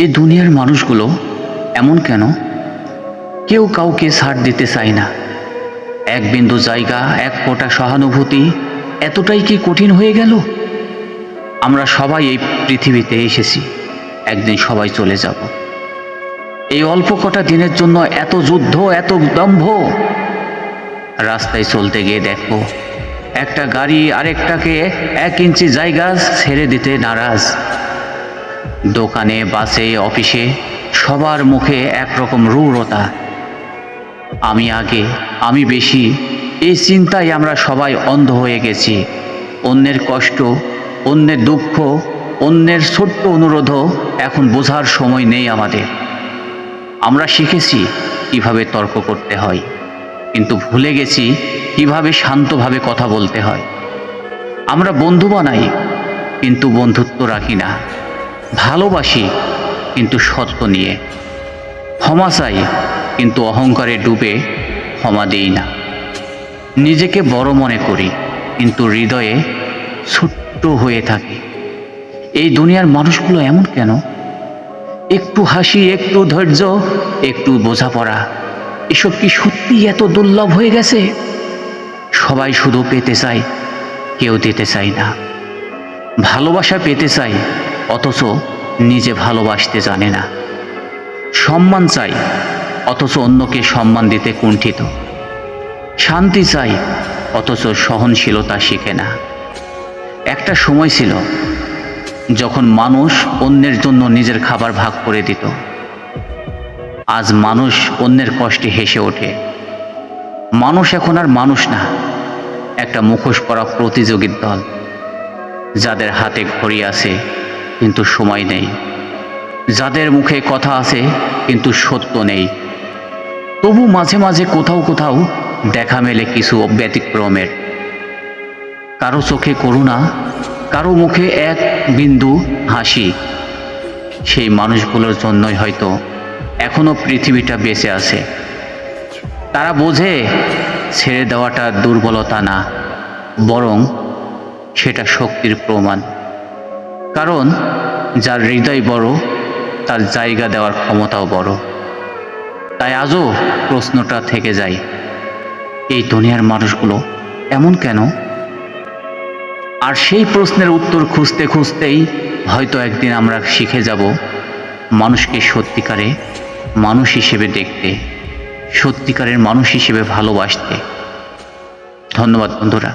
এই দুনিয়ার মানুষগুলো এমন কেন? কেউ কাউকে ছাড় দিতে চায় না। এক বিন্দু জায়গা, এক ফোঁটা সহানুভূতি এতটাই কি কঠিন হয়ে গেল? আমরা সবাই এই পৃথিবীতে এসেছি, একদিন সবাই চলে যাব। এই অল্প কটা দিনের জন্য এত যুদ্ধ, এত দম্ভ। রাস্তায় চলতে গিয়ে দেখো, একটা গাড়ি আরেকটাকে 1 ইঞ্চি জায়গা ছেড়ে দিতে নারাজ। দোকানে, বাসে, অফিসে সবার মুখে একরকম রূঢ়তা। আমি আগে, আমি বেশি, এই চিন্তায় আমরা সবাই অন্ধ হয়ে গেছি। অন্যের কষ্ট, অন্যের দুঃখ, অন্যের ছোট্ট অনুরোধও এখন বোঝার সময় নেই আমাদের। আমরা শিখেছি কিভাবে তর্ক করতে হয়, কিন্তু ভুলে গেছি কিভাবে শান্তভাবে কথা বলতে হয়। আমরা বন্ধু বানাই, কিন্তু বন্ধুত্ব রাখি না। ভালোবাসি, কিন্তু সত্য নিয়ে। ক্ষমা চাই, কিন্তু অহংকারে ডুবে ক্ষমা দিই না। নিজেকে বড় মনে করি, কিন্তু হৃদয়ে ছোট্ট হয়ে থাকি। এই দুনিয়ার মানুষগুলো এমন কেন? একটু হাসি, একটু ধৈর্য, একটু বোঝাপড়া, এসব কি সত্যি এত দুর্লভ হয়ে গেছে? সবাই শুধু পেতে চায়, কেউ দিতে চায় না। ভালোবাসা পেতে চাই, অথচ নিজে ভালোবাসতে জানে না। সম্মান চাই, অথচ অন্যকে সম্মান দিতে কুণ্ঠিত। শান্তি চাই, অথচ সহনশীলতা শিখে না। একটা সময় ছিল যখন মানুষ অন্যের জন্য নিজের খাবার ভাগ করে দিত। আজ মানুষ অন্যের কষ্টে হেসে ওঠে। মানুষ এখন আর মানুষ না, একটা মুখোশ পরা প্রতিযোগীর দল, যাদের হাতে ঘড়ি আছে কিন্তু সময় নেই, যাদের মুখে কথা আছে কিন্তু সত্য নেই। তবু মাঝে মাঝে কোথাও কোথাও দেখা মেলে কিছু ব্যতিক্রমের। কারো চোখে করুণা, কারো মুখে এক বিন্দু হাসি। সেই মানুষগুলোর জন্যই হয়তো এখনো পৃথিবীটা বেঁচে আছে। তারা বোঝে ছেড়ে দেওয়াটা দুর্বলতা না, বরং সেটা শক্তির প্রমাণ। কারণ যার হৃদয় বড়, তার জায়গা দেওয়ার ক্ষমতাও বড়। তাই আজও প্রশ্নটা থেকে যায়, এই দুনিয়ার মানুষগুলো এমন কেন? আর সেই প্রশ্নের উত্তর খুঁজতে খুঁজতেই হয়তো একদিন আমরা শিখে যাব মানুষকে সত্যিকারে মানুষ হিসেবে দেখতে, সত্যিকারের মানুষ হিসেবে ভালোবাসতে। ধন্যবাদ বন্ধুরা।